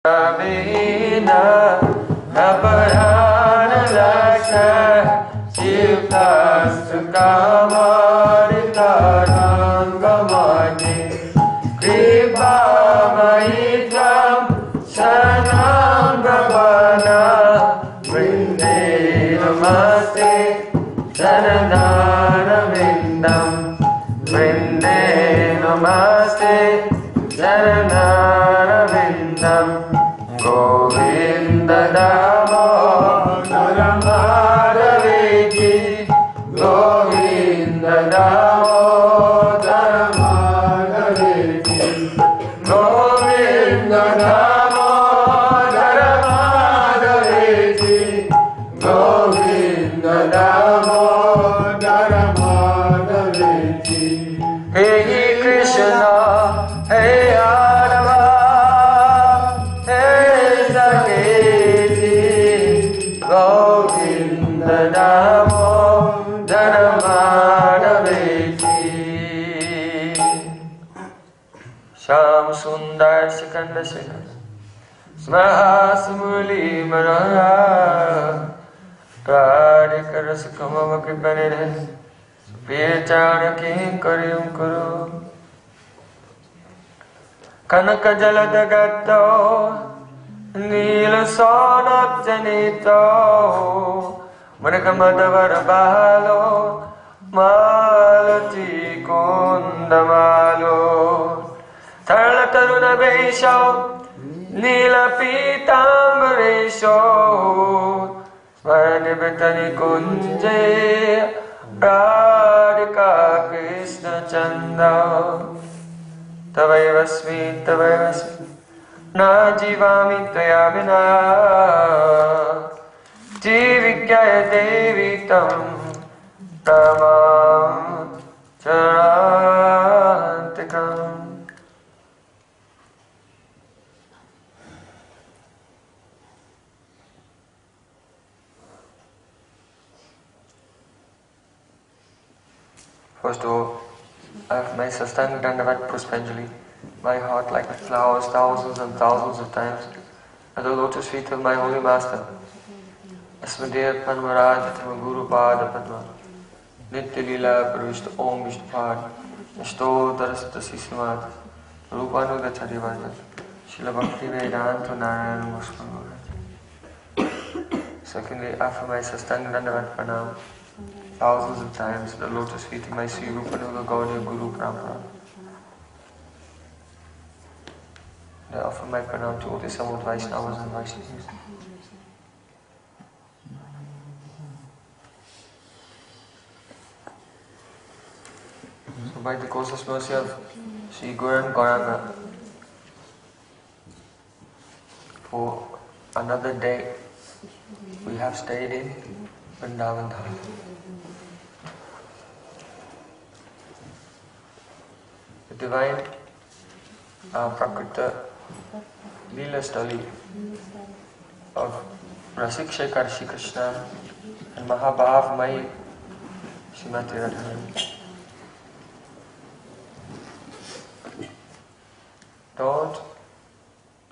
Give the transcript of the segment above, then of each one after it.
Vina Naparana Laksha Shivtastu Kamaritarangamani Kripa Maitram Shanam Brahmana Vrinde Namaste Janadana Vindam Vrinde Namaste Janadana Vindam Govinda Damodara Madhaveki Govinda Damodara Madhaveki Govinda Damodara Madhaveki Govinda Damodara Madhaveki Hey Krishna, Hey Govinda Damodara Madhaveki Sham Sundar Sikanda Sina Smahasmuli Marara Radhika Rasakamama Kripanire Pirchana King Karyam Kuru Kanaka Jaladagato Nila Sonat Janito Manakamadavar Bahalo Malati Kundamalo Tarlataruna Besho Nila Pitambaresho Smarnibitani Kunje Radhika Krishna Chanda Tavayavasmi Tavayavasmi Na jivami tvaya vina Jivikyaya devi tam Tamam charantikam. First of all, I have my Sastang Dandavat Puspanjali, my heart like with flowers thousands and thousands of times at the lotus feet of my holy master. Asmadev Panmaraj Tama Guru Pada Padma Nitya Lila Pravishta Om Vishnupad Nishto Darasata Sisimat Rupanu Gachari Vajat Shila Bhakti Vedanta Narayana Muskul. Secondly, after my Sastang Dandavat Pranam, thousands of times at the lotus feet of my Sri Rupanuga Gaudiya Guru Parampara. I offer my pranam to all the Samud Vaishnavas and Vaishnavas. So by the causeless mercy of Sri Guru and Gauranga, for another day we have stayed in Vrindavan Dham. The divine Prakrita Leela Stali of Rasik Shekhar Shri Krishna and Mahabhav Mai Srimati Radharani. Don't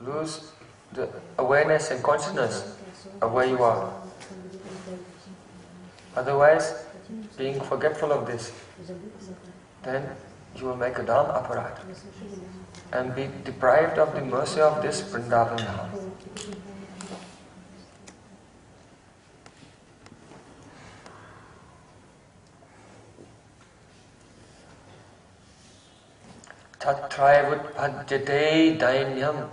lose the awareness and consciousness of where you are. Otherwise, being forgetful of this, then you will make a dham aparat and be deprived of the mercy of this Vrindavan Dham. Tatrayavut bhajyate dainyam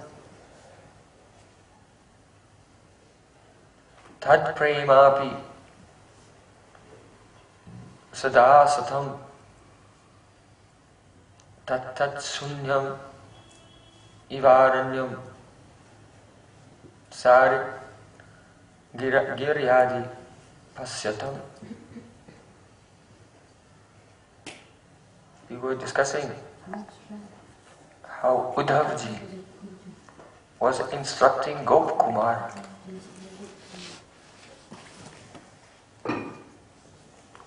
tad premapi sada satam tat sunyam ivaranyam sarit giryadi pasyatam. We were discussing how Uddhavji was instructing Gop Kumar.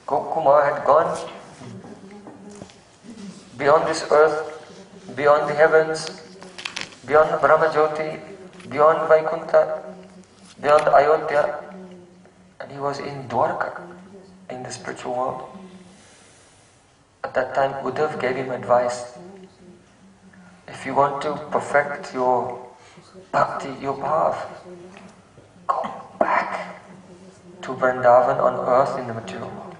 Gop Kumar had gone beyond this earth, beyond the heavens, beyond the Brahma Jyoti, beyond Vaikuntha, beyond Ayodhya, and he was in Dwarka, in the spiritual world. At that time, Uddhav gave him advice. If you want to perfect your bhakti, your bhav, go back to Vrindavan on earth in the material world.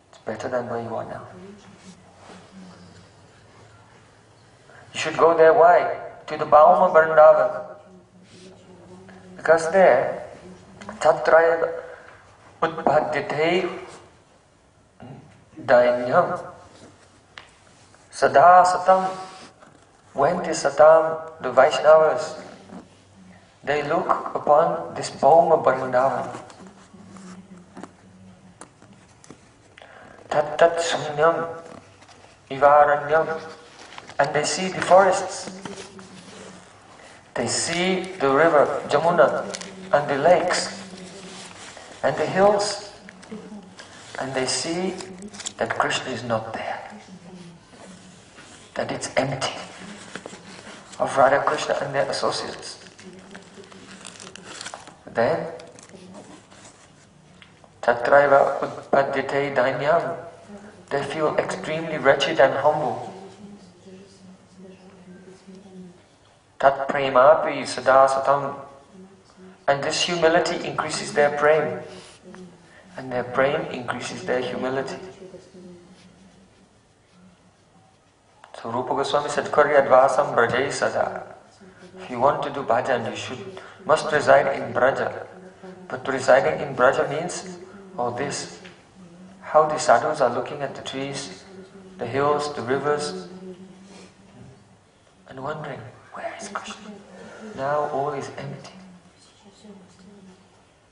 It's better than where you are now. You should go there. Why? To the Bauma Vrindavan. Because there, Tatraya Utbhadyate Dainyam Sada Satam. When the Satam, the Vaishnavas, they look upon this Bauma Vrindavan, Tat Tat Sunyam Ivaranyam, and they see the forests, they see the river Jamuna and the lakes and the hills, and they see that Krishna is not there, that it's empty of Radha Krishna and their associates. Then Tatraiva Utpadyate Dainyam, they feel extremely wretched and humble. Tat premapi sada satam, and this humility increases their prem, and their prem increases their humility. So Rupa Goswami said, Karyadvasam brajai sada. If you want to do bhajan, you must reside in Braja. But residing in Braja means, this, how the sadhus are looking at the trees, the hills, the rivers, and wondering, where is Krishna? Now all is empty.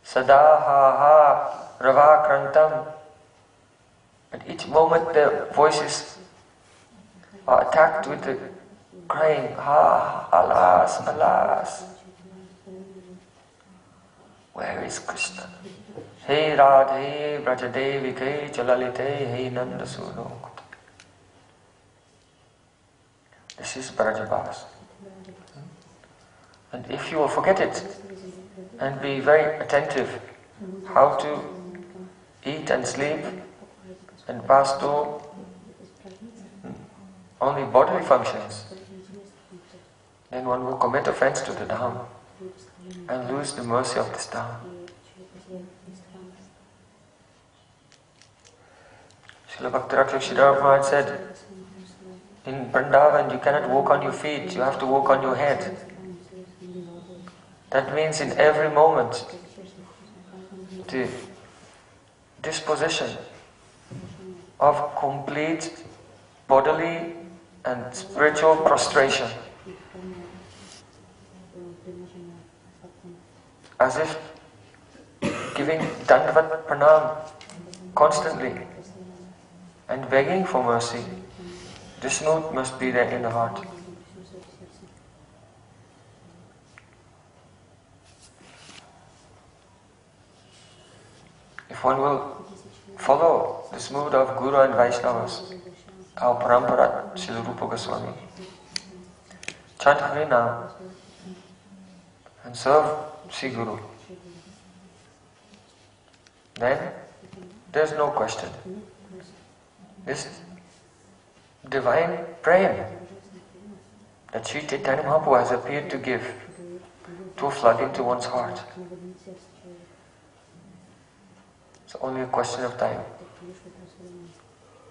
Sada ha ha rava krantam. At each moment their voices are attacked with the crying, ha, alas, alas. Where is Krishna? Hey Radhe Vrajadevike Chalalite Hey Nandasuno. This is Brajabhas. And if you will forget it and be very attentive how to eat and sleep and pass to only bodily functions, then one will commit offense to the Dham and lose the mercy of this Dham. Srila Bhakti-Rakshak Sridhar Maharaj said, in Vrindavan you cannot walk on your feet, you have to walk on your head. That means in every moment the disposition of complete bodily and spiritual prostration, as if giving Dandavat Pranam constantly and begging for mercy. This mood must be there in the heart. If one will follow this mood of Guru and Vaishnavas, our Parampara, Srila Rupa Goswami, chant Harinam and serve Sri Guru, then there is no question. This divine prem that Sri Chaitanya Mahaprabhu has appeared to give to flood into one's heart. It's only a question of time.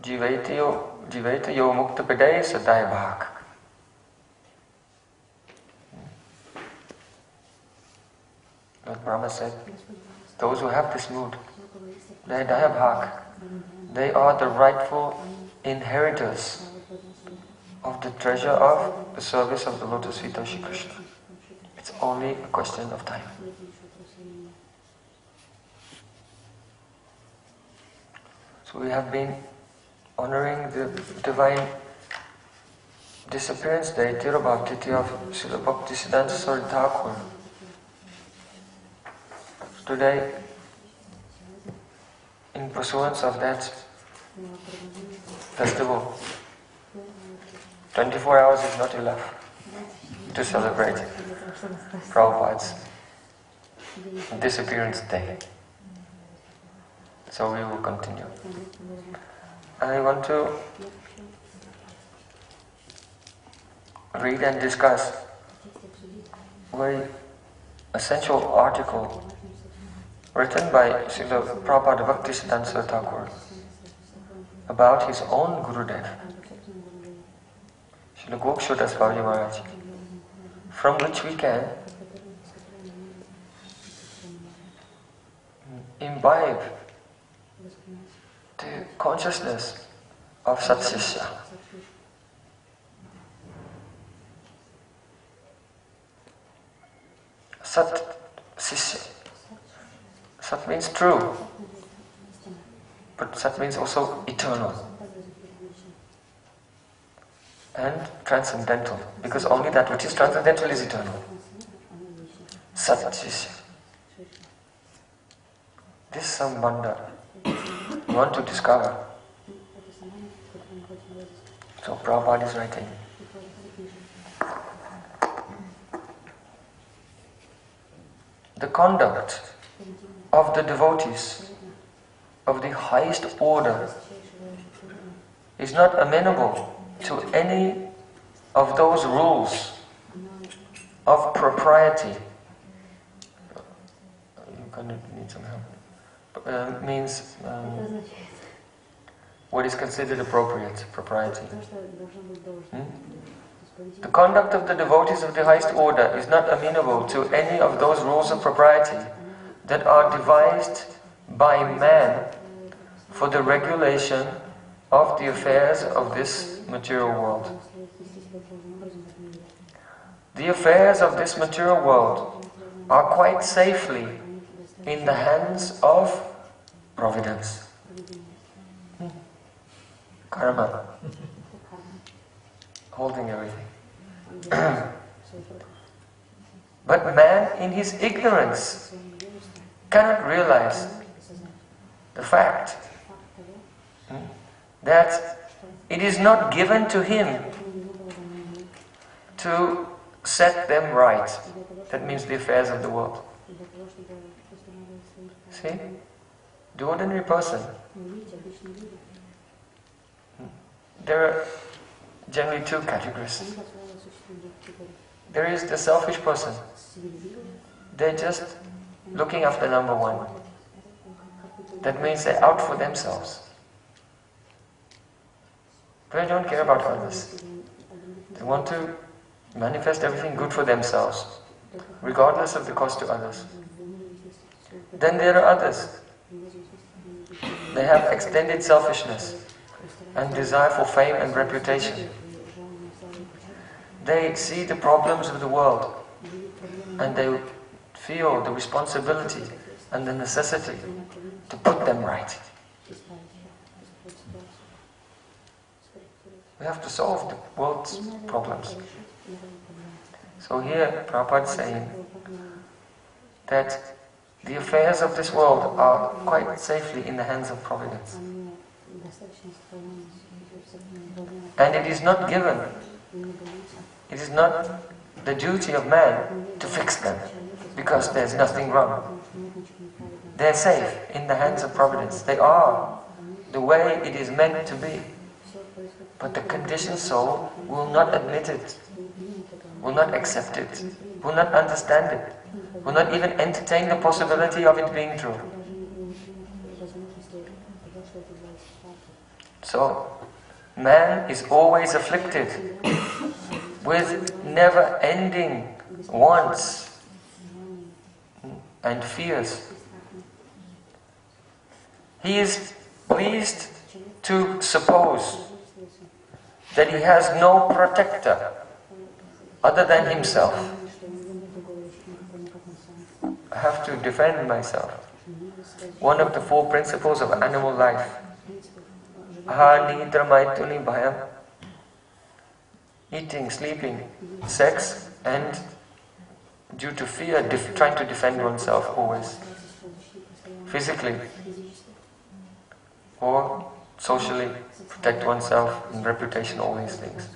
Jivaita yo mukta pedai sadai bhak. Lord Brahma said, those who have this mood, they daya bhak. They are the rightful inheritors of the treasure of the service of the lotus feet of Shri Krishna. It's only a question of time. So we have been honoring the divine disappearance day, Tirabhaktiti of Srila Bhaktisiddhanta Saraswati Thakur. Today, in pursuance of that festival, 24 hours is not enough. to celebrate Prabhupada's disappearance day. So we will continue. I want to read and discuss a very essential article written by Srila Prabhupada Bhaktisiddhanta Saraswati Thakur about his own Gurudev, Srila Gokshodas Babaji Maharaj, from which we can imbibe the consciousness of Sat Sishya. Sat Sishya. Sat means true, but Sat means also eternal and transcendental, because only that which is transcendental is eternal. Sat Sishya. This Sambandha you want to discover. So Prabhupada is writing. The conduct of the devotees of the highest order is not amenable to any of those rules of propriety. You're going to need some help. Means what is considered appropriate, propriety. The conduct of the devotees of the highest order is not amenable to any of those rules of propriety that are devised by man for the regulation of the affairs of this material world. The affairs of this material world are quite safely in the hands of Providence. Karma. Holding everything. But man, in his ignorance, cannot realize the fact that it is not given to him to set them right. That means the affairs of the world. See? The ordinary person, there are generally two categories. There is the selfish person. They're just looking after number one. That means they're out for themselves. They don't care about others. They want to manifest everything good for themselves, regardless of the cost to others. Then there are others. They have extended selfishness and desire for fame and reputation. They see the problems of the world and they feel the responsibility and the necessity to put them right. We have to solve the world's problems. So here Prabhupada is saying that the affairs of this world are quite safely in the hands of Providence. And it is not given, it is not the duty of man to fix them, because there's nothing wrong. They're safe in the hands of Providence. They are the way it is meant to be. But the conditioned soul will not admit it, will not accept it, will not understand it, will not even entertain the possibility of it being true. So, man is always afflicted with never-ending wants and fears. He is pleased to suppose that he has no protector other than himself. I have to defend myself. One of the four principles of animal life. Eating, sleeping, sex, and due to fear, trying to defend oneself always. Physically or socially, protect oneself and reputation, all these things.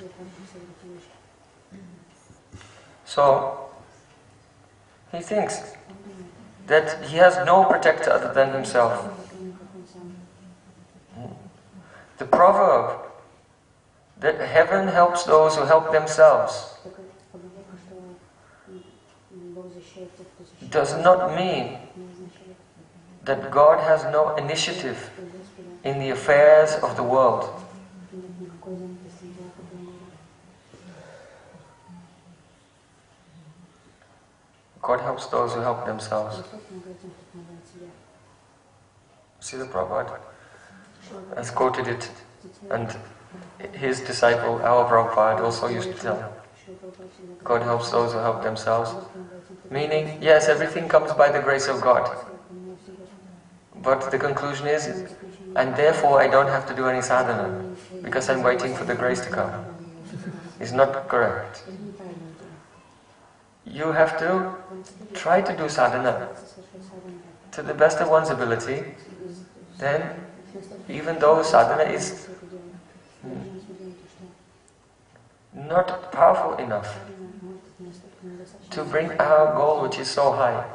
So, he thinks that he has no protector other than himself. The proverb that heaven helps those who help themselves does not mean that God has no initiative in the affairs of the world. God helps those who help themselves. See, the Prabhupada has quoted it, and his disciple, our Prabhupada, also used to tell, God helps those who help themselves. Meaning, yes, everything comes by the grace of God. But the conclusion is, and therefore I don't have to do any sadhana, because I'm waiting for the grace to come. It's not correct. You have to try to do sadhana to the best of one's ability. Then, even though sadhana is not powerful enough to bring our goal, which is so high,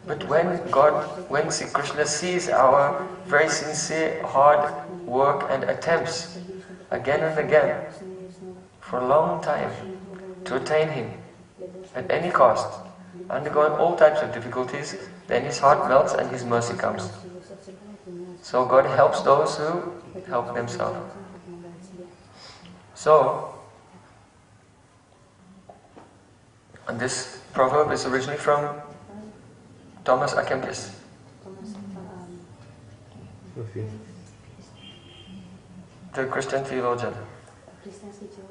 but when Sri Krishna sees our very sincere, hard work and attempts again and again for a long time to attain Him at any cost, undergoing all types of difficulties, then his heart melts and his mercy comes. So God helps those who help themselves. So, and this proverb is originally from Thomas à Kempis, the Christian theologian.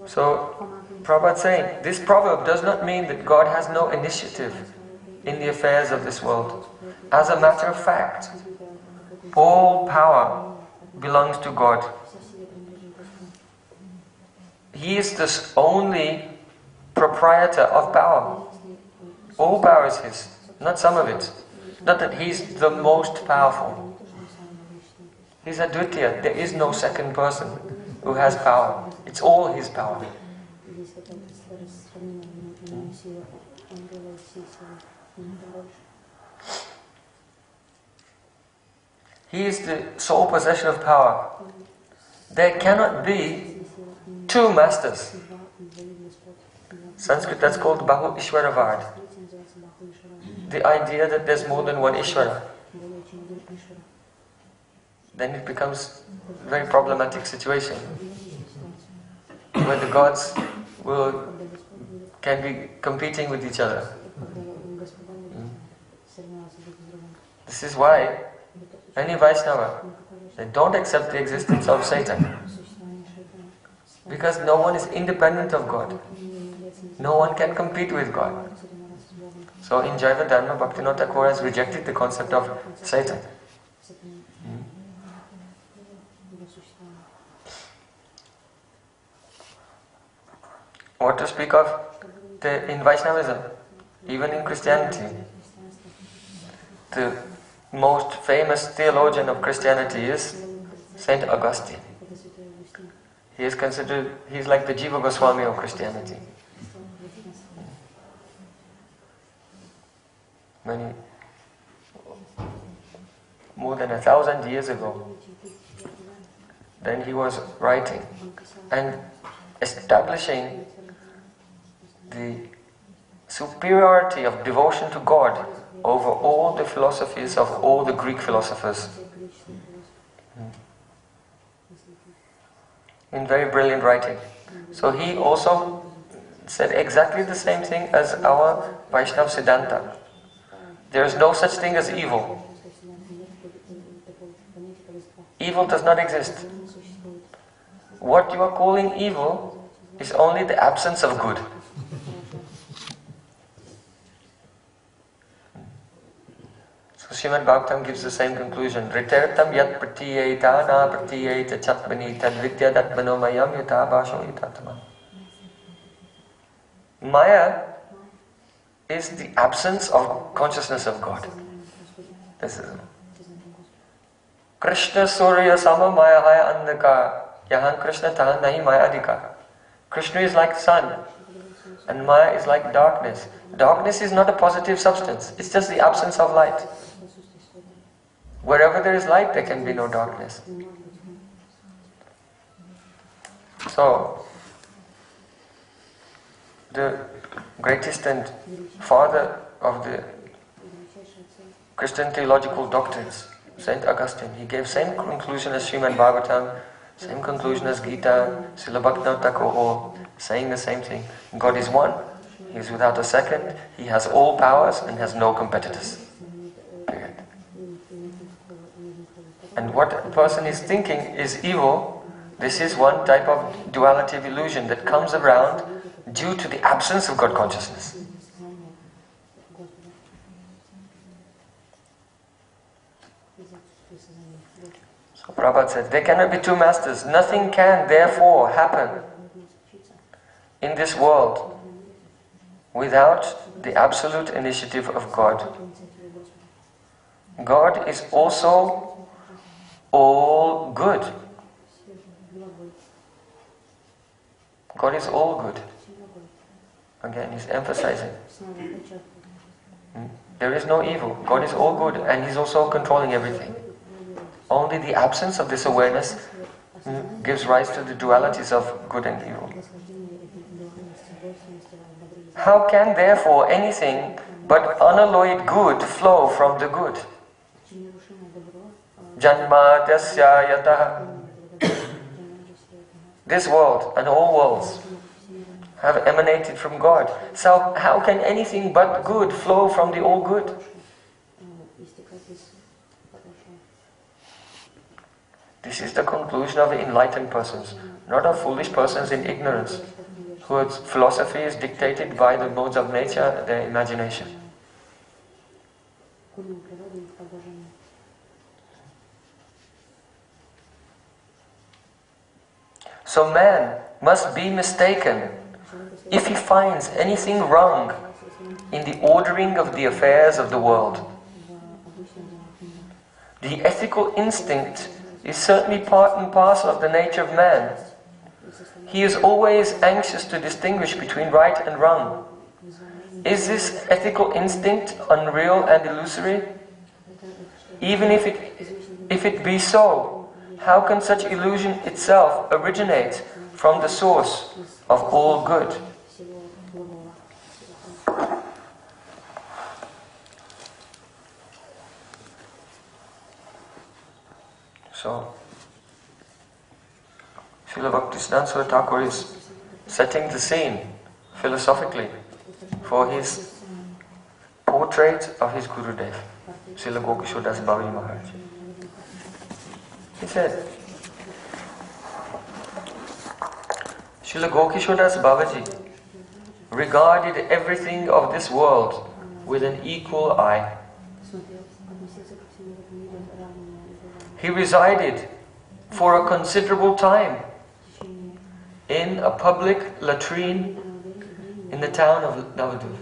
So, Prabhupada is saying, this proverb does not mean that God has no initiative in the affairs of this world. As a matter of fact, all power belongs to God. He is the only proprietor of power. All power is His, not some of it. Not that He's the most powerful. He's Advitya. There is no second person who has power. It's all His power. He is the sole possession of power. There cannot be two masters. Sanskrit, that's called Bahu Ishwaravad. The idea that there's more than one Ishvara. Then it becomes a very problematic situation where the gods can be competing with each other. This is why any Vaishnava, they don't accept the existence of Satan. Because no one is independent of God. No one can compete with God. So in Jaiva Dharma, Bhaktivinoda Thakur has rejected the concept of Satan. What to speak of in Vaishnavism, even in Christianity. The most famous theologian of Christianity is Saint Augustine. He is considered, he's like the Jiva Goswami of Christianity. More than 1,000 years ago, then he was writing and establishing the superiority of devotion to God over all the philosophies of all the Greek philosophers. In very brilliant writing. So he also said exactly the same thing as our Vaishnava Siddhanta. There is no such thing as evil. Evil does not exist. What you are calling evil is only the absence of good. So Srimad Bhagavatam gives the same conclusion. Ritertam yat pratiyeta na pratiyeta chatmani tad vidya datmanomayam yata bhasham yatatma. Maya is the absence of consciousness of God. This is it. Krishna Surya Sama Maya Haya Andhaka Yahan Krishna Tahan Nahi Maya Adhika. Krishna is like the sun. And Maya is like darkness. Darkness is not a positive substance. It's just the absence of light. Wherever there is light, there can be no darkness. So, the greatest and father of the Christian theological doctrines, Saint Augustine, he gave same conclusion as Srimad Bhagavatam, same conclusion as Gita, Srila Bhaktivinoda Thakur, all saying the same thing. God is one, He is without a second, He has all powers and has no competitors. Period. And what a person is thinking is evil. This is one type of duality of illusion that comes around due to the absence of God consciousness. So Prabhupada said, there cannot be two masters. Nothing can therefore happen in this world without the absolute initiative of God. God is also all good. God is all good. Again, he's emphasizing. There is no evil. God is all good and He's also controlling everything. Only the absence of this awareness gives rise to the dualities of good and evil. How can therefore anything but unalloyed good flow from the good? Janma tasya yataha. This world and all worlds have emanated from God. So how can anything but good flow from the all good? This is the conclusion of the enlightened persons, not of foolish persons in ignorance, whose philosophy is dictated by the modes of nature, their imagination. So man must be mistaken if he finds anything wrong in the ordering of the affairs of the world. The ethical instinct is certainly part and parcel of the nature of man. He is always anxious to distinguish between right and wrong. Is this ethical instinct unreal and illusory? Even if it be so, how can such illusion itself originate from the source of all good? So, Srila Bhaktisiddhanta Saraswati Thakur is setting the scene philosophically for his portrait of his Gurudev, Srila Gokishora Das Babaji Maharaj. He said, Srila Gokishora Das Babaji regarded everything of this world with an equal eye. He resided for a considerable time in a public latrine in the town of Navadvip.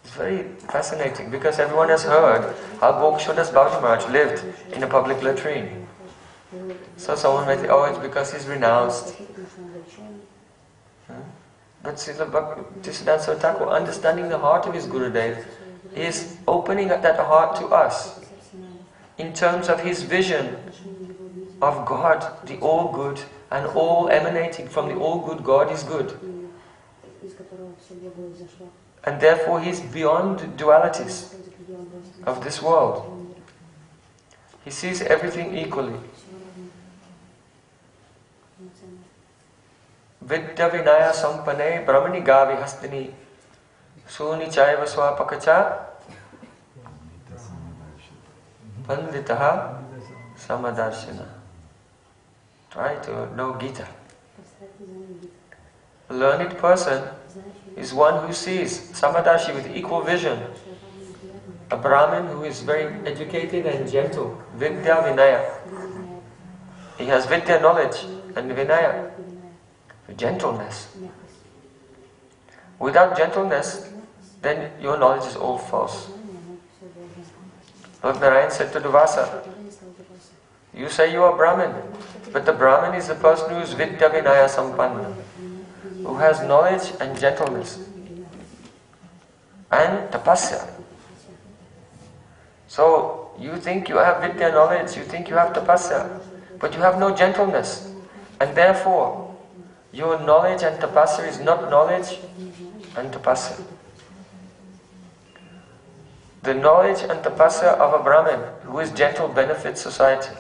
It's very fascinating because everyone has heard how Gokishora Das Babaji Maharaj lived in a public latrine. So someone might think, oh, it's because he's renounced. But Srila Bhaktisiddhanta Saraswati Thakur, understanding the heart of his Gurudev, is opening up that heart to us in terms of his vision of God, the all good, and all emanating from the all good God is good. And therefore he is beyond dualities of this world. He sees everything equally. Vidya Vinaya Sampane Brahmani Gavi Hastini Suni Chaiva Swapakacha Panditaha Samadarshana. Try to know Gita. A learned person is one who sees Samadarshi with equal vision. A Brahmin who is very educated and gentle. Vidya Vinaya. He has Vidya knowledge and Vinaya. Gentleness. Without gentleness, then your knowledge is all false. Lord Narayan said to Duvasa, You say you are Brahmin, but the Brahmin is the person who is Vidya Vinaya Sampanna, who has knowledge and gentleness and tapasya. So you think you have Vidya knowledge, you think you have tapasya, but you have no gentleness, and therefore your knowledge and tapasya is not knowledge and tapasya. The knowledge and tapasya of a Brahmin who is gentle benefits society.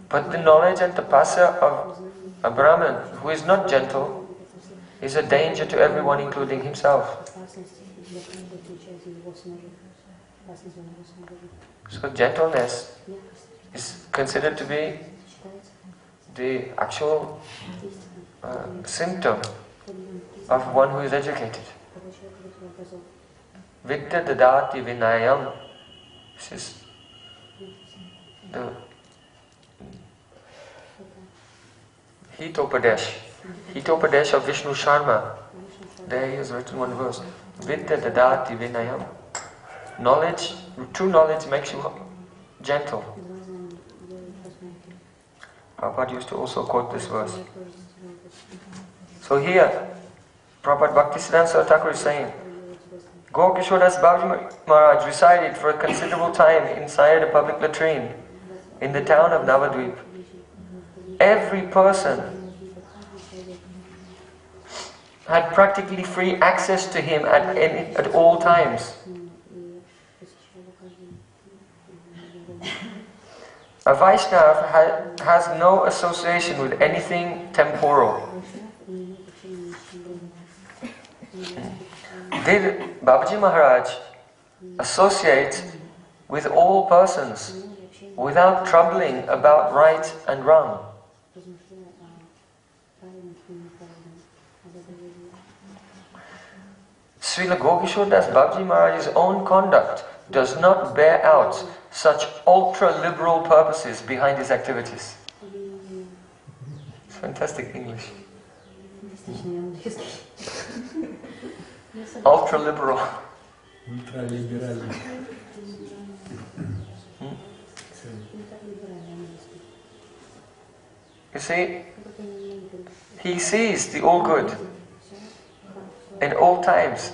But the knowledge and tapasya of a Brahmin who is not gentle is a danger to everyone, including himself. So gentleness is considered to be the actual symptom of one who is educated. Vidya dadati vinayam. This is the Hitopadesh of Vishnu Sharma. There he has written one verse. Vidya dadati vinayam. Knowledge, true knowledge makes you gentle. Prabhupada used to also quote this verse. So here, Prabhupada Bhaktisiddhanta Saraswati Thakur is saying, Gaura Das Babaji Maharaj resided for a considerable time inside a public latrine in the town of Navadvip. Every person had practically free access to him at all times. A Vaishnava has no association with anything temporal. Did Babaji Maharaj associate with all persons without troubling about right and wrong? Srila Gaura Das Babaji Maharaj's own conduct does not bear out such ultra-liberal purposes behind his activities. It's fantastic English. Ultra-liberal. Ultra-liberal. You see, he sees the all-good in all times,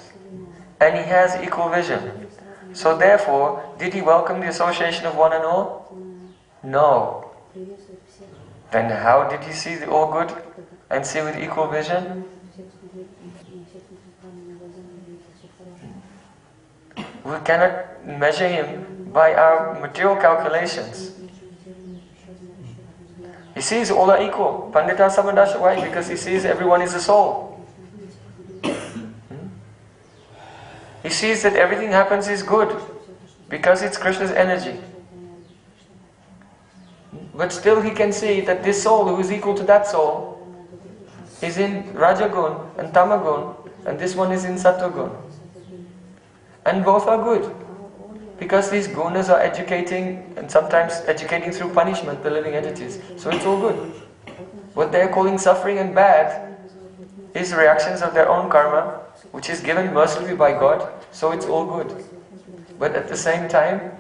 and he has equal vision. So therefore, did he welcome the association of one and all? No. Then how did he see the all-good and see with equal vision? We cannot measure him by our material calculations. He sees all are equal. Pandita Samadasha, why? Because he sees everyone is a soul. He sees that everything happens is good because it's Krishna's energy. But still he can see that this soul who is equal to that soul is in Rajagun and Tamagun, and this one is in Sattvagun. And both are good because these gunas are educating, and sometimes educating through punishment, the living entities. So it's all good. What they are calling suffering and bad is reactions of their own karma, which is given mercifully by God, so it's all good. But at the same time,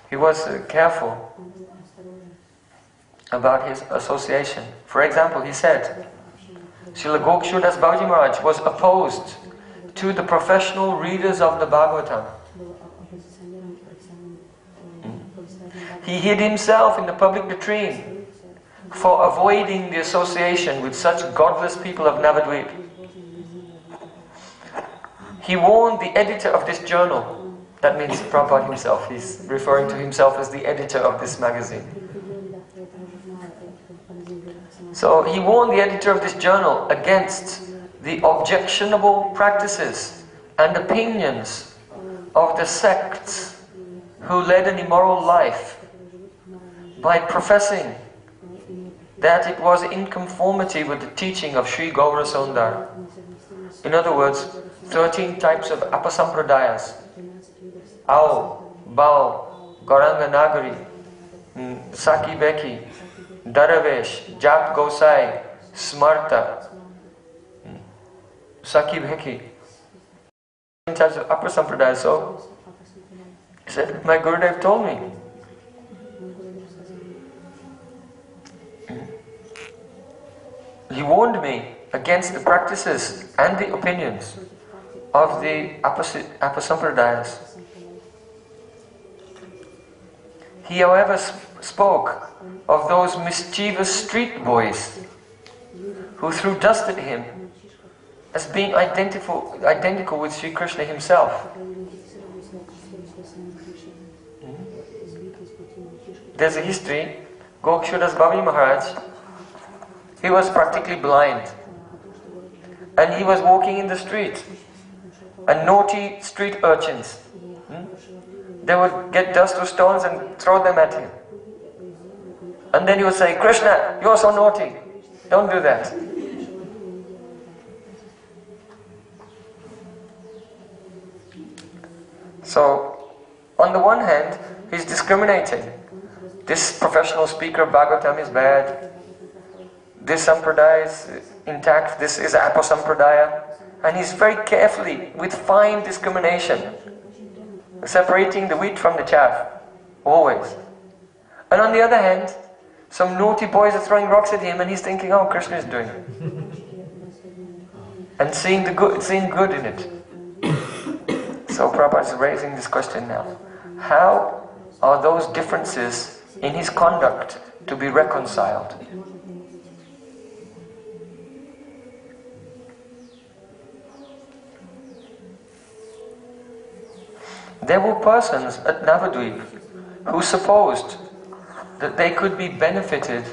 he was careful about his association. For example, he said, Srila Gaura Das Babaji Maharaj was opposed to the professional readers of the Bhagavatam. He hid himself in the public latrine for avoiding the association with such godless people of Navadvip. He warned the editor of this journal, that means Prabhupada himself, he's referring to himself as the editor of this magazine. So he warned the editor of this journal against the objectionable practices and opinions of the sects who led an immoral life by professing that it was in conformity with the teaching of Sri Gaura Sundar. In other words, 13 types of apasampradayas. Ao, Bao, Gauranga Nagari, Saki Beki, Daravesh, Jap Gosai, Smarta, Saki Beki. 13 types of apasampradayas. So, he said, my Gurudev told me he warned me against the practices and the opinions of the Apasampradayas. He, however, spoke of those mischievous street boys who threw dust at him as being identical with Sri Krishna himself. There's a history. Gokshudas Babaji Maharaj, he was practically blind, and he was walking in the street, and naughty street urchins, they would get dust or stones and throw them at him, and then he would say, "Krishna, you're so naughty, don't do that." So, on the one hand, he's discriminating. This professional speaker of Bhagavatam is bad. This sampradaya is intact. This is Apasampradaya. And he's very carefully, with fine discrimination, separating the wheat from the chaff. Always. And on the other hand, some naughty boys are throwing rocks at him and he's thinking, oh, Krishna is doing it. And seeing good in it. So Prabhupada is raising this question now. How are those differences in his conduct to be reconciled? There were persons at Navadvip who supposed that they could be benefited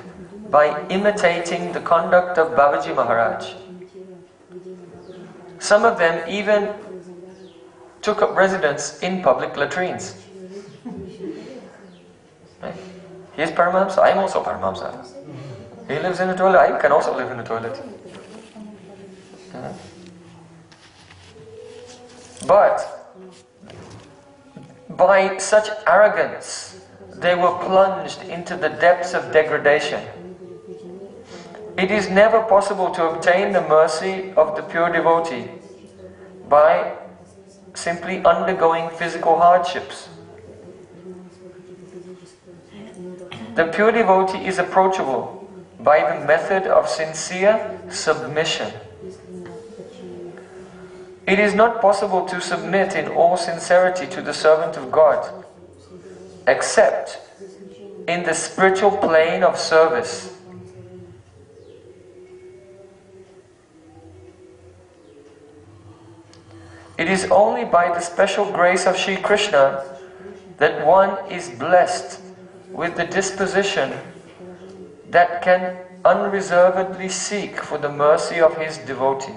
by imitating the conduct of Babaji Maharaj. Some of them even took up residence in public latrines. He is Paramahamsa, I am also Paramahamsa. He lives in a toilet, I can also live in a toilet. But by such arrogance, they were plunged into the depths of degradation. It is never possible to obtain the mercy of the pure devotee by simply undergoing physical hardships. The pure devotee is approachable by the method of sincere submission. It is not possible to submit in all sincerity to the servant of God, except in the spiritual plane of service. It is only by the special grace of Sri Krishna that one is blessed with the disposition that can unreservedly seek for the mercy of his devotee.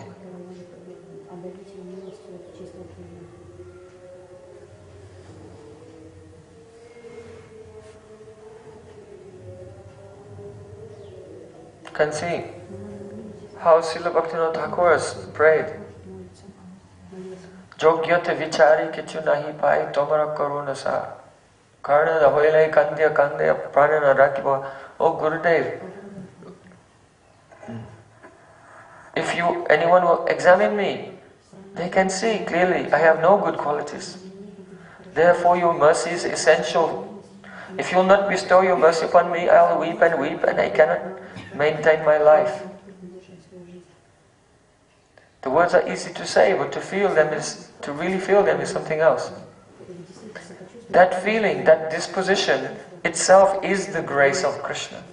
Can see how Srila Bhaktivinoda Thakur has prayed. Jogyate vichari kichu nahi pai tomara karuna sa. Karna da hoilai kandya kandya pranana rakiba. Oh Gurudev, if anyone will examine me, they can see clearly I have no good qualities. Therefore your mercy is essential. If you will not bestow your mercy upon me, I will weep and I cannot maintain my life. The words are easy to say, but to really feel them is something else. That feeling, that disposition itself is the grace of Krishna.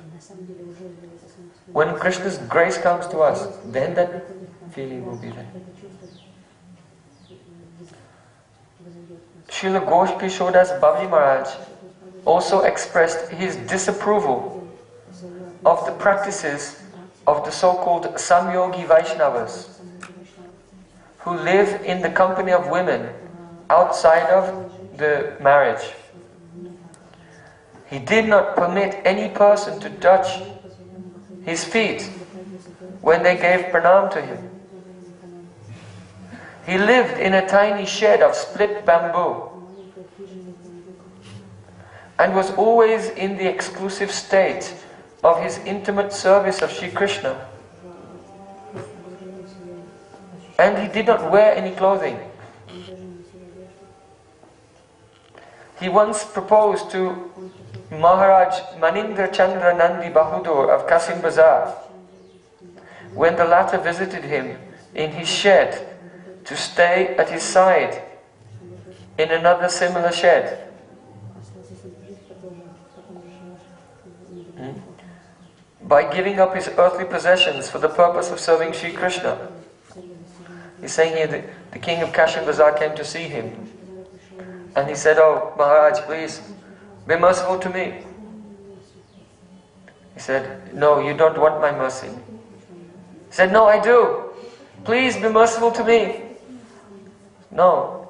When Krishna's grace comes to us, then that feeling will be there. Srila Ghosh Kishodas Babaji Maharaj also expressed his disapproval of the practices of the so-called Samyogi Vaishnavas, who live in the company of women outside of the marriage. He did not permit any person to touch his feet when they gave pranam to him. He lived in a tiny shed of split bamboo and was always in the exclusive state of his intimate service of Sri Krishna. And he did not wear any clothing. He once proposed to Maharaj Manindra Chandra Nandi Bahadur of Kasim Bazar when the latter visited him in his shed to stay at his side in another similar shed. By giving up his earthly possessions for the purpose of serving Sri Krishna. He's saying here that the king of Kashi Bazar came to see him. And he said, "Oh, Maharaj, please, be merciful to me." He said, "No, you don't want my mercy." He said, "No, I do. Please be merciful to me." "No,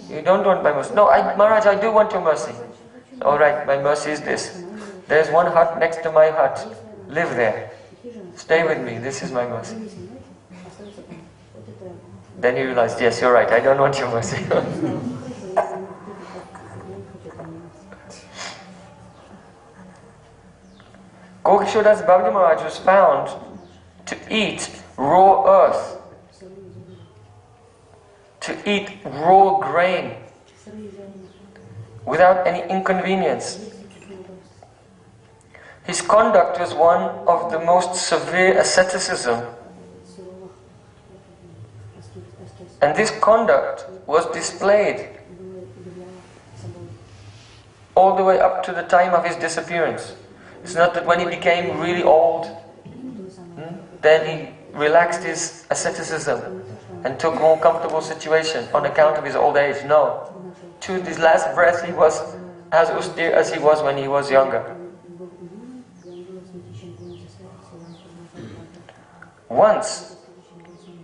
you don't want my mercy." "No, Maharaj, I do want your mercy." "All right, my mercy is this. There's one hut next to my hut. Live there. Stay with me. This is my mercy." Then he realized, yes, you're right, I don't want your mercy. Gokishodas Babaji Maharaj was found to eat raw earth, to eat raw grain, without any inconvenience. His conduct was one of the most severe asceticism. And this conduct was displayed all the way up to the time of his disappearance. It's not that when he became really old, then he relaxed his asceticism and took a more comfortable situation on account of his old age. No. To his last breath he was as austere as he was when he was younger. Once,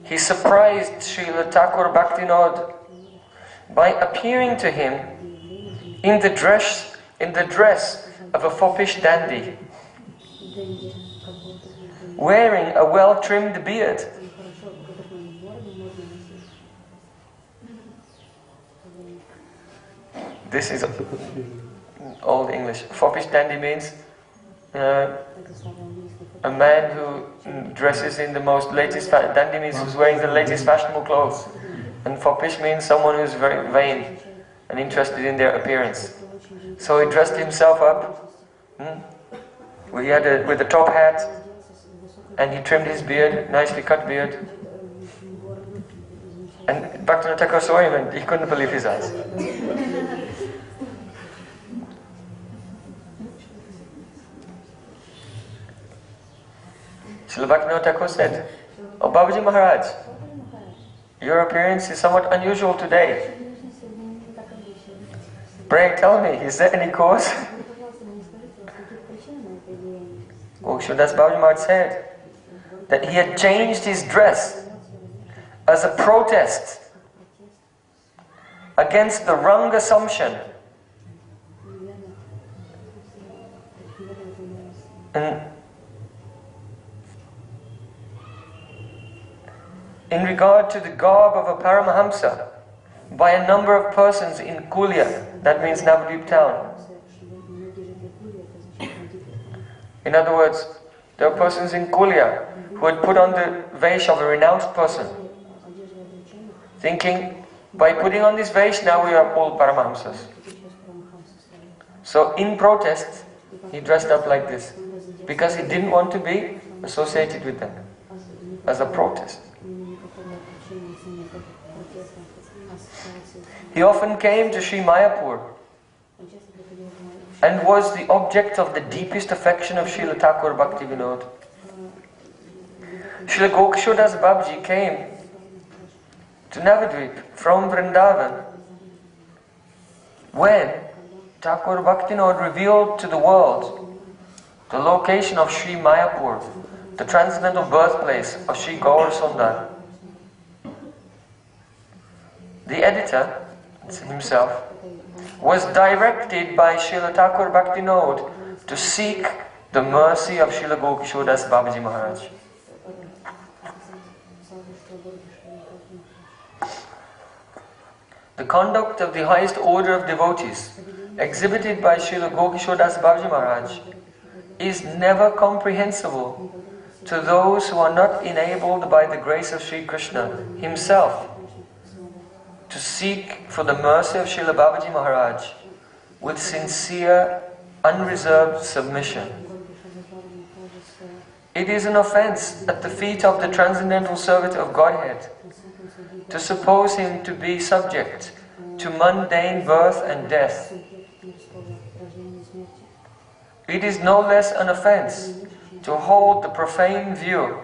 he surprised Srila Thakur Bhaktivinoda by appearing to him in the dress of a foppish dandy, wearing a well-trimmed beard. This is Old English. Foppish dandy means a man who dresses in the most latest dandy means who's wearing the latest fashionable clothes, and foppish means someone who's very vain and interested in their appearance. So he dressed himself up with a top hat, and he trimmed his beard, nicely cut beard. And Bhaktivinoda Thakur saw him and he couldn't believe his eyes. Srila Bhaktivinoda Thakur said, "Oh Babaji Maharaj, your appearance is somewhat unusual today. Pray tell me, is there any cause?" Gokishodas Babaji Maharaj said that he had changed his dress as a protest against the wrong assumption in regard to the garb of a Paramahamsa by a number of persons in Kulya, that means Navadvip town. In other words, there were persons in Kulya who had put on the vesh of a renounced person, thinking, by putting on this vesh now we are all Paramahamsas. So in protest, he dressed up like this, because he didn't want to be associated with them, as a protest. He often came to Sri Mayapur and was the object of the deepest affection of Srila Thakur Bhaktivinoda. Srila Gokishodas Babaji came to Navadvip from Vrindavan when Thakur Bhaktivinoda revealed to the world the location of Sri Mayapur, the transcendental birthplace of Sri Gaur Sundar. The editor himself was directed by Srila Thakur Bhaktivinoda to seek the mercy of Srila Gokishodas Babaji Maharaj. The conduct of the highest order of devotees exhibited by Srila Gokishodas Babaji Maharaj is never comprehensible to those who are not enabled by the grace of Sri Krishna himself to seek for the mercy of Srila Babaji Maharaj with sincere, unreserved submission. It is an offense at the feet of the transcendental servant of Godhead to suppose him to be subject to mundane birth and death. It is no less an offense to hold the profane view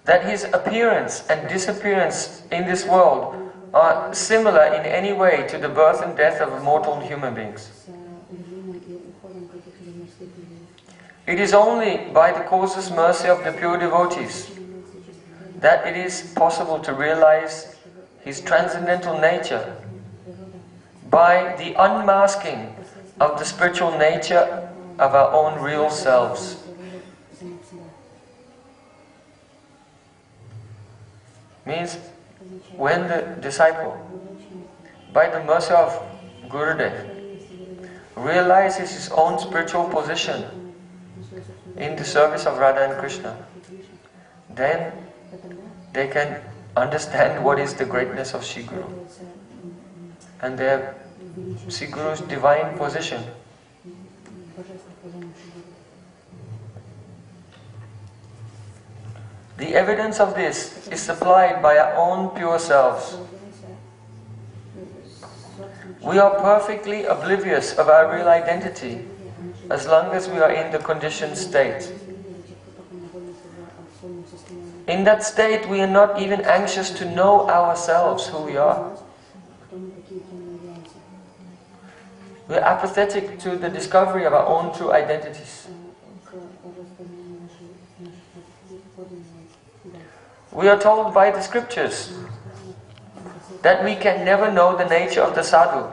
that his appearance and disappearance in this world are similar in any way to the birth and death of mortal human beings. It is only by the causeless mercy of the pure devotees that it is possible to realize his transcendental nature by the unmasking of the spiritual nature of our own real selves. Means when the disciple, by the mercy of Gurudev, realizes his own spiritual position in the service of Radha and Krishna, then they can understand what is the greatness of Shri Guru and their Shri Guru's divine position. The evidence of this is supplied by our own pure selves. We are perfectly oblivious of our real identity as long as we are in the conditioned state. In that state, we are not even anxious to know ourselves, who we are. We are apathetic to the discovery of our own true identities. We are told by the scriptures that we can never know the nature of the sadhu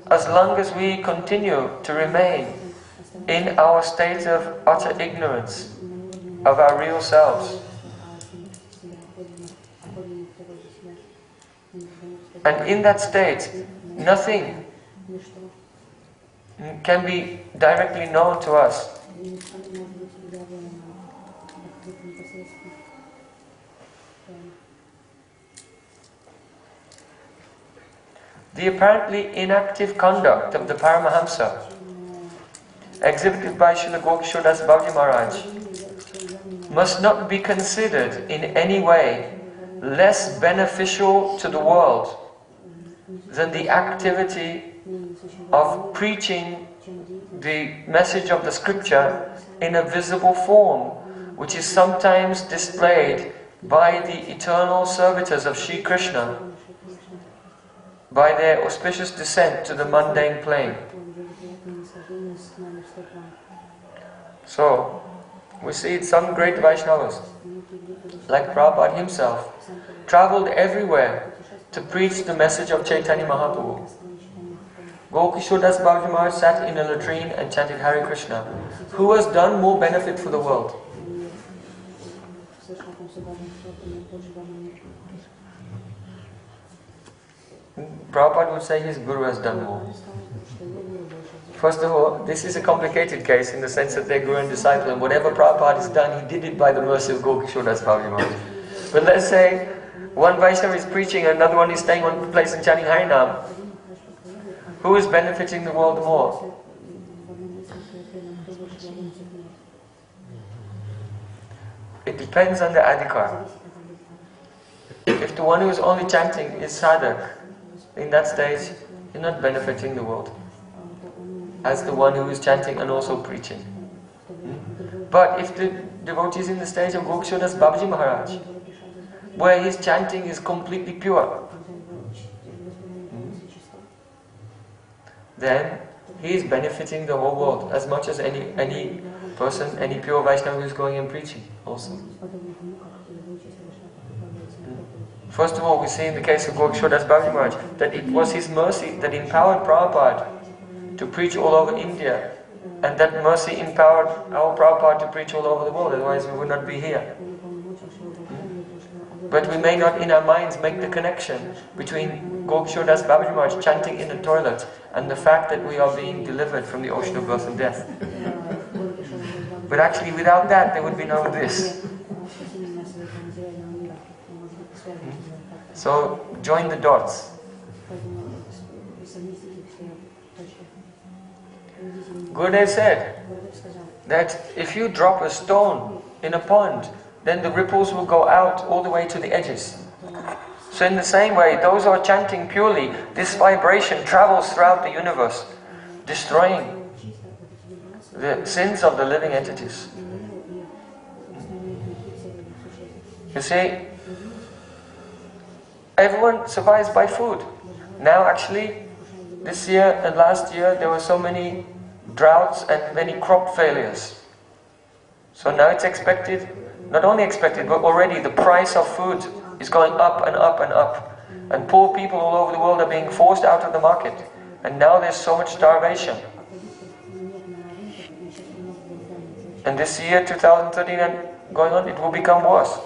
as long as we continue to remain in our state of utter ignorance of our real selves. And in that state, nothing can be directly known to us. The apparently inactive conduct of the Paramahamsa, exhibited by Srila Gokishora Das Babaji Maharaj, must not be considered in any way less beneficial to the world than the activity of preaching the message of the scripture in a visible form, which is sometimes displayed by the eternal servitors of Sri Krishna by their auspicious descent to the mundane plane. So, we see some great Vaishnavas, like Prabhupada himself, travelled everywhere to preach the message of Chaitanya Mahaprabhu. Gokishora Das Babaji Maharaj sat in a latrine and chanted Hare Krishna. Who has done more benefit for the world? Prabhupada would say his Guru has done more. First of all, this is a complicated case in the sense that they're Guru and disciple, and whatever Prabhupada has done, he did it by the mercy of Gokishora Das Babaji Maharaj. But let's say one Vaishnava is preaching and another one is staying one place and chanting Harinam. Who is benefiting the world more? It depends on the adhikar. If the one who is only chanting is sadhak, in that stage, you're not benefiting the world as the one who is chanting and also preaching. But if the devotee is in the stage of Gokishora Das Babaji Maharaj, where his chanting is completely pure, then he is benefiting the whole world as much as any person, any pure Vaishnava who is going and preaching also. First of all, we see in the case of Gokishora Das Babaji Maharaj that it was his mercy that empowered Prabhupada to preach all over India, and that mercy empowered our Prabhupada to preach all over the world, otherwise we would not be here. But we may not in our minds make the connection between Gokishora Das Babaji Maharaj chanting in the toilet and the fact that we are being delivered from the ocean of birth and death. But actually without that there would be no this. So join the dots. Gurudev said that if you drop a stone in a pond, then the ripples will go out all the way to the edges. So in the same way, those who are chanting purely, this vibration travels throughout the universe, destroying the sins of the living entities. You see, everyone survives by food. Now actually, this year and last year, there were so many droughts and many crop failures. So now it's expected, not only expected, but already the price of food is going up and up and up. And poor people all over the world are being forced out of the market. And now there's so much starvation. And this year, 2013, and going on, it will become worse.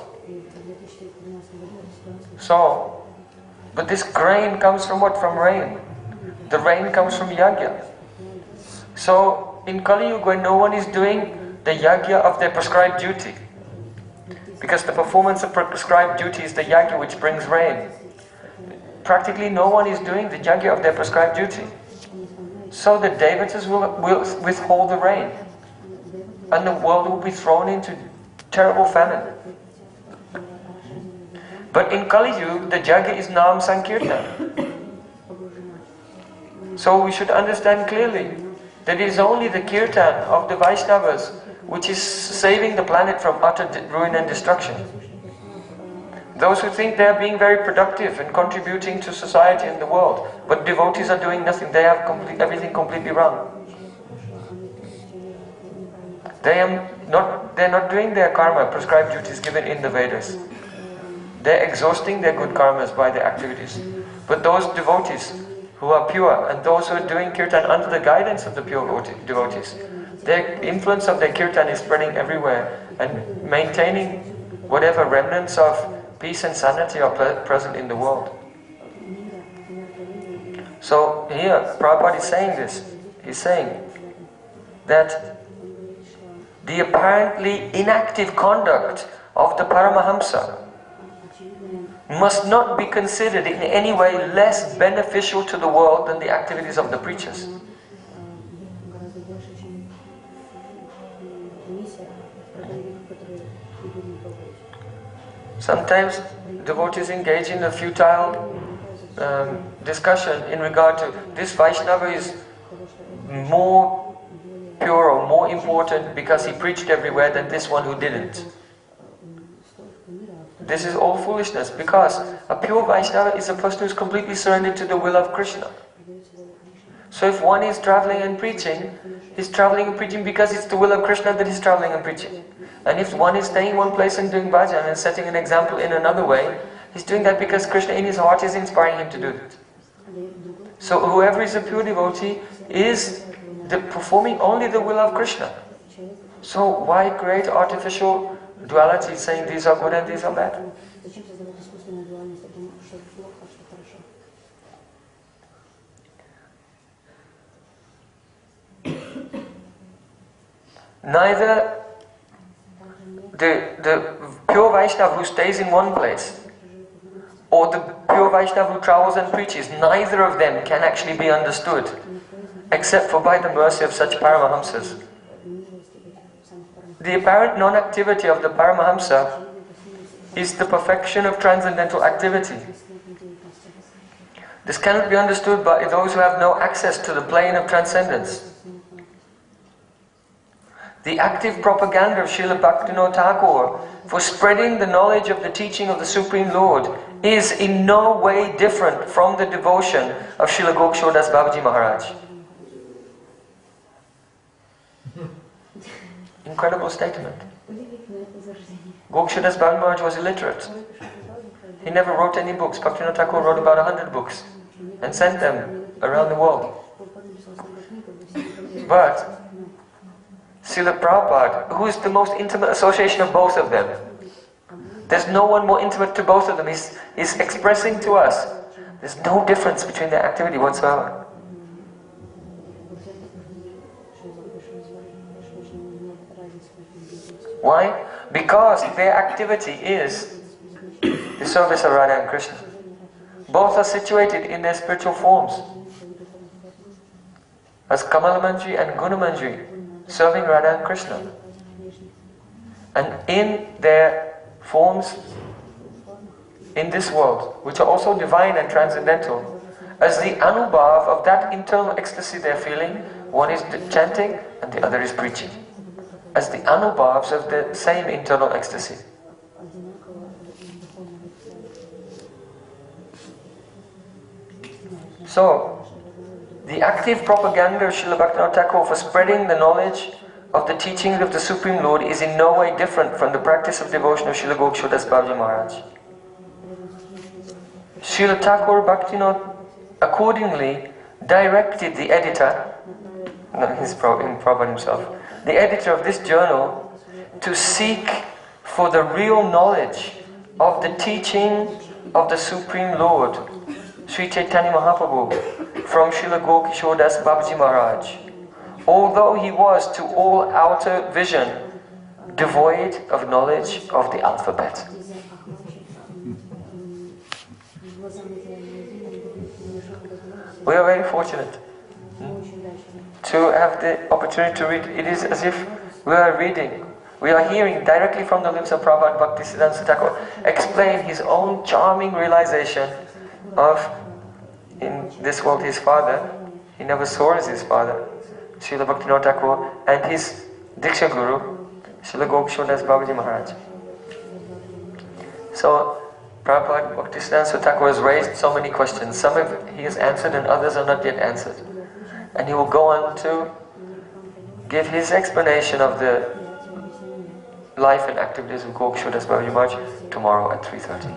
So, but this grain comes from what? From rain. The rain comes from yajna. So, in Kali Yuga, when no one is doing the yajna of their prescribed duty, because the performance of prescribed duty is the yajna which brings rain, practically no one is doing the yajna of their prescribed duty. So the devatas will withhold the rain, and the world will be thrown into terrible famine. But in Kali Yuga, the yajna is Nam Sankirtan. So we should understand clearly that it is only the kirtan of the Vaishnavas which is saving the planet from utter ruin and destruction. Those who think they are being very productive and contributing to society and the world, but devotees are doing nothing, they have everything completely wrong. They're not doing their karma, prescribed duties given in the Vedas. They're exhausting their good karmas by their activities. But those devotees who are pure, and those who are doing kirtan under the guidance of the pure devotees, their influence of their kirtan is spreading everywhere and maintaining whatever remnants of peace and sanity are present in the world. So here, Prabhupada is saying this. He's saying that the apparently inactive conduct of the Paramahamsa must not be considered in any way less beneficial to the world than the activities of the preachers. Sometimes devotees engage in a futile discussion in regard to this Vaishnava is more pure or more important because he preached everywhere than this one who didn't. This is all foolishness, because a pure Vaishnava is a person who is completely surrendered to the will of Krishna. So if one is traveling and preaching, he's traveling and preaching because it's the will of Krishna that he's traveling and preaching. And if one is staying in one place and doing bhajan and setting an example in another way, he's doing that because Krishna in his heart is inspiring him to do it. So whoever is a pure devotee is performing only the will of Krishna. So why create artificial duality, saying these are good and these are bad? Neither the pure Vaishnava who stays in one place or the pure Vaishnava who travels and preaches, neither of them can actually be understood except for by the mercy of such Paramahamsas. The apparent non-activity of the Paramahamsa is the perfection of transcendental activity. This cannot be understood by those who have no access to the plane of transcendence. The active propaganda of Srila Bhaktivinoda Thakur for spreading the knowledge of the teaching of the Supreme Lord is in no way different from the devotion of Srila Gokshora Das Babaji Maharaj. Incredible statement. Gokshora Das Babaji Maharaj was illiterate. He never wrote any books. Bhaktivinoda Thakur wrote about 100 books and sent them around the world. But Srila Prabhupada, who is the most intimate association of both of them, there's no one more intimate to both of them, is expressing to us there's no difference between their activity whatsoever. Why? Because their activity is the service of Radha and Krishna. Both are situated in their spiritual forms. as Kamalamanjri and Gunamanjri, serving Radha and Krishna. And in their forms in this world, which are also divine and transcendental, as the anubhav of that internal ecstasy they're feeling, one is chanting and the other is preaching. As the anubhavs of the same internal ecstasy. So, the active propaganda of Srila Bhaktivinoda Thakur for spreading the knowledge of the teachings of the Supreme Lord is in no way different from the practice of devotion of Srila Gokishora Das Babaji Maharaj. Srila Thakur Bhaktivinoda accordingly directed the editor, he's Prabhupada himself, the editor of this journal, to seek for the real knowledge of the teaching of the Supreme Lord, Sri Chaitanya Mahaprabhu, from Srila Gokishora Das Babaji Maharaj, although he was to all outer vision devoid of knowledge of the alphabet. We are very fortunate to have the opportunity to read. It is as if we are reading, we are hearing directly from the lips of Prabhupada Bhaktisiddhanta Thakur explain his own charming realization of, in this world, his father. He never saw as his father, Srila Bhaktivinoda Thakur, and his Diksha Guru, Srila Gokishora Das Babaji Maharaj. So, Prabhupada Bhaktisiddhanta Thakur has raised so many questions. Some of he has answered and others are not yet answered. And he will go on to give his explanation of the life and activities of Gokishora Das Babaji Maharaj tomorrow at 3:30.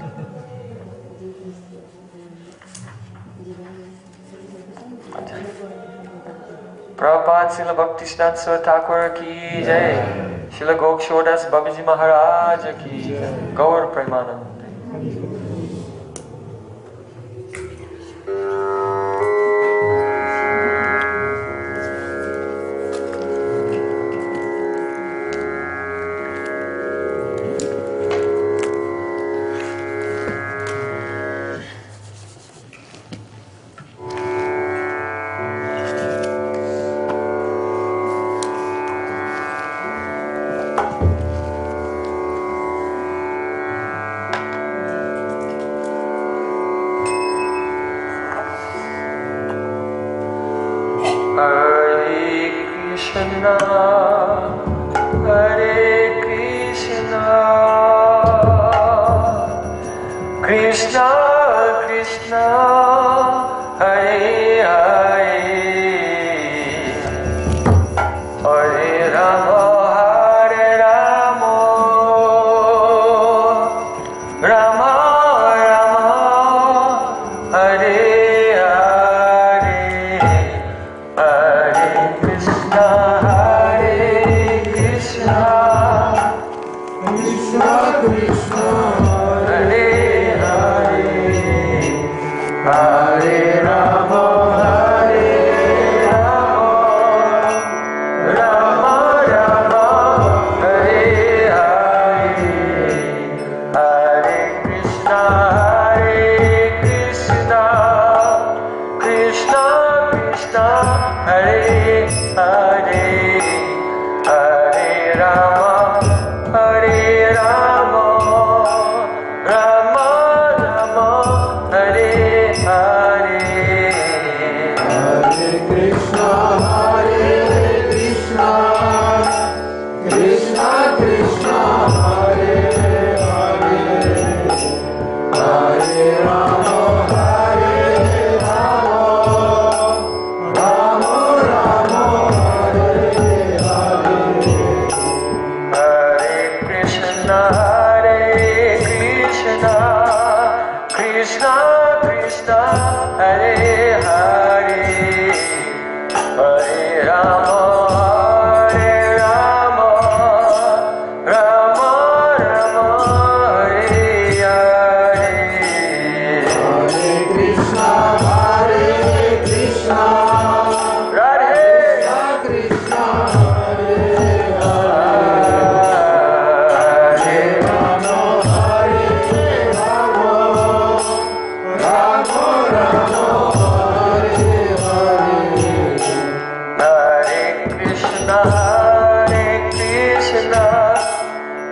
Prabhupada Srila Bhaktisiddhanta Thakur ki jai, Srila Gokishora Das Babaji Maharaj ki jai, Gaur Premanand. Krishna,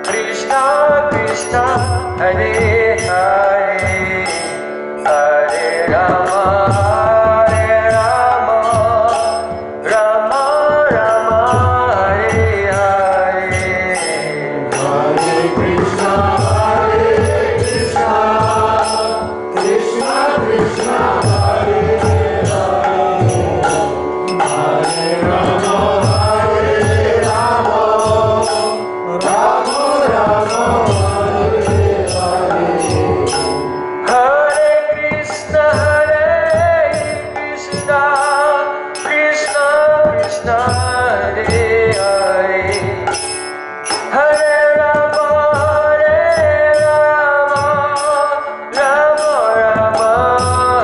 Krishna Krishna, Hare Hare, Hare Rama, Hare Rama, Rama Rama, Hare Hare. Hare Krishna, Krishna Krishna, Hare Hare, Hare Rama, Hare Rama, Rama Rama, Hare Hare. Hare Krishna, Krishna Krishna, Hare Hare, Hare Rama, Rama Rama,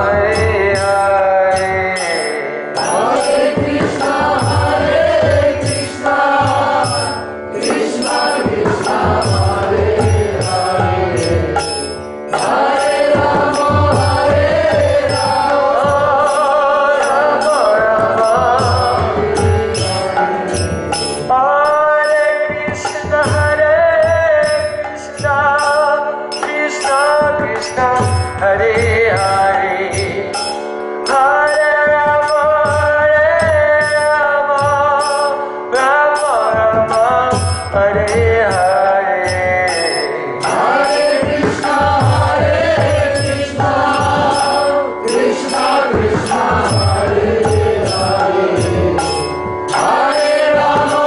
Hare Hare. Hare Krishna, Krishna Krishna, Hare Hare, Hare Rama, Rama Rama. Hare Krishna, Krishna Krishna, Hare Hare, Hare Rama, Rama Rama, Hare Hare. Hare Krishna, Krishna Krishna, Hare Hare, Hare Rama,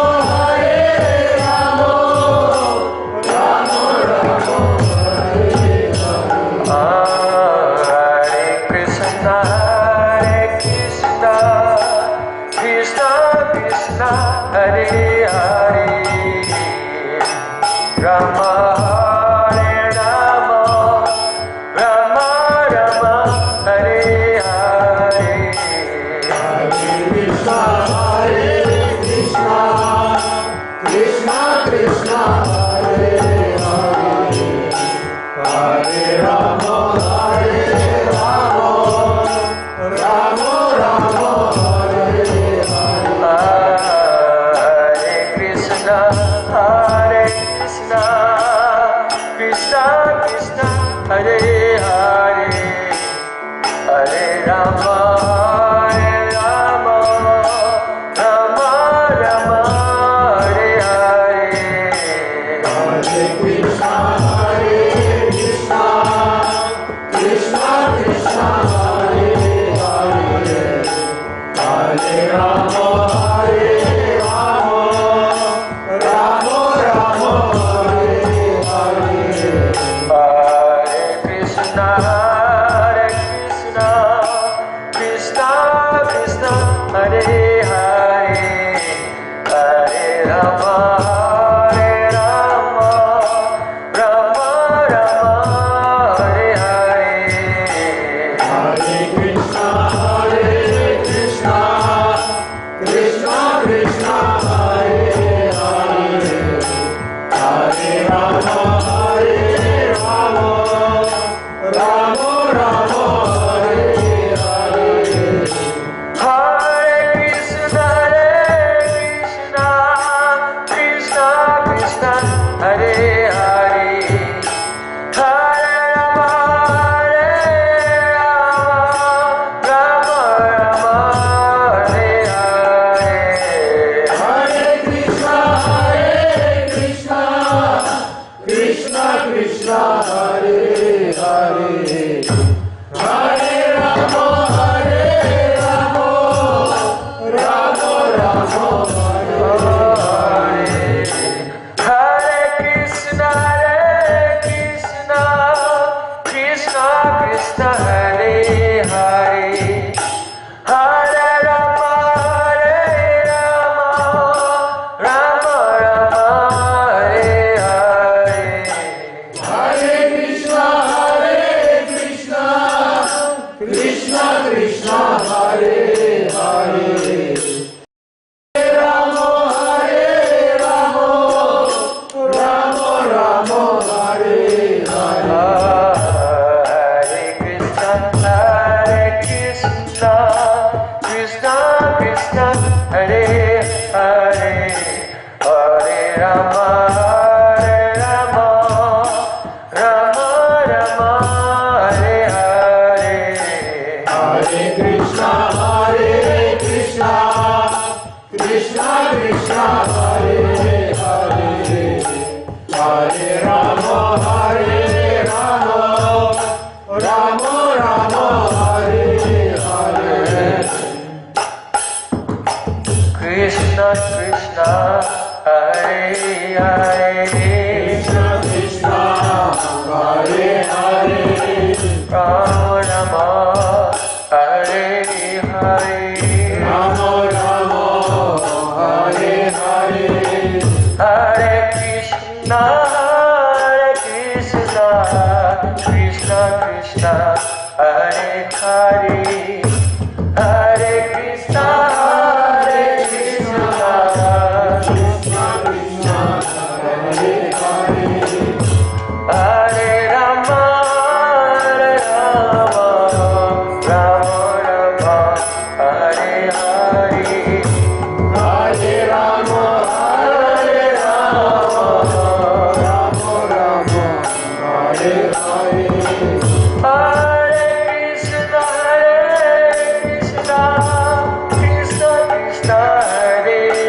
Rama Rama, Hare Hare. Hare Krishna, Krishna Krishna, Hare Hare, Rama Hare Rama, Rama Rama, Hare Hare. Hare Krishna, Krishna Krishna, Hare Hare, Hare Rama, Rama Rama, Hare Hare. Hare Krishna, Krishna Krishna, Hare Hare, Hare Rama, Rama Rama, Hare Hare. Hare Krishna, Krishna Krishna, Hare Hare, Hare Rama, Rama Rama, Hare Hare. Hare Krishna, Krishna Krishna, Hare Hare, Hare Rama, Rama Rama, Hare Hare. Hare Krishna, Krishna Krishna, Hare Hare, Hare Rama, Rama Rama, Hare Hare. Hare Krishna, Krishna Krishna, Hare Hare, Hare Rama, Rama Rama, Hare Hare. Hare Krishna, Krishna Krishna, Hare Hare, Hare Rama, Rama Rama, Hare Hare. Hare Krishna, Krishna Krishna, Hare Hare, Hare Rama, Rama Rama, Hare Hare. Hare Krishna, Krishna Krishna, Hare Hare, Hare Rama, Krishna Krishna Hare Hare Krishna Krishna Hare Hare Rama Rama Hare Hare Rama Rama Hare Hare Hare Krishna Krishna Krishna Hare Hare Hare Krishna Krishna Krishna Hare Hare Hare Rama Rama Rama Hare Hare Hare Rama Rama Rama Hare Hare Hare Krishna Krishna Krishna Hare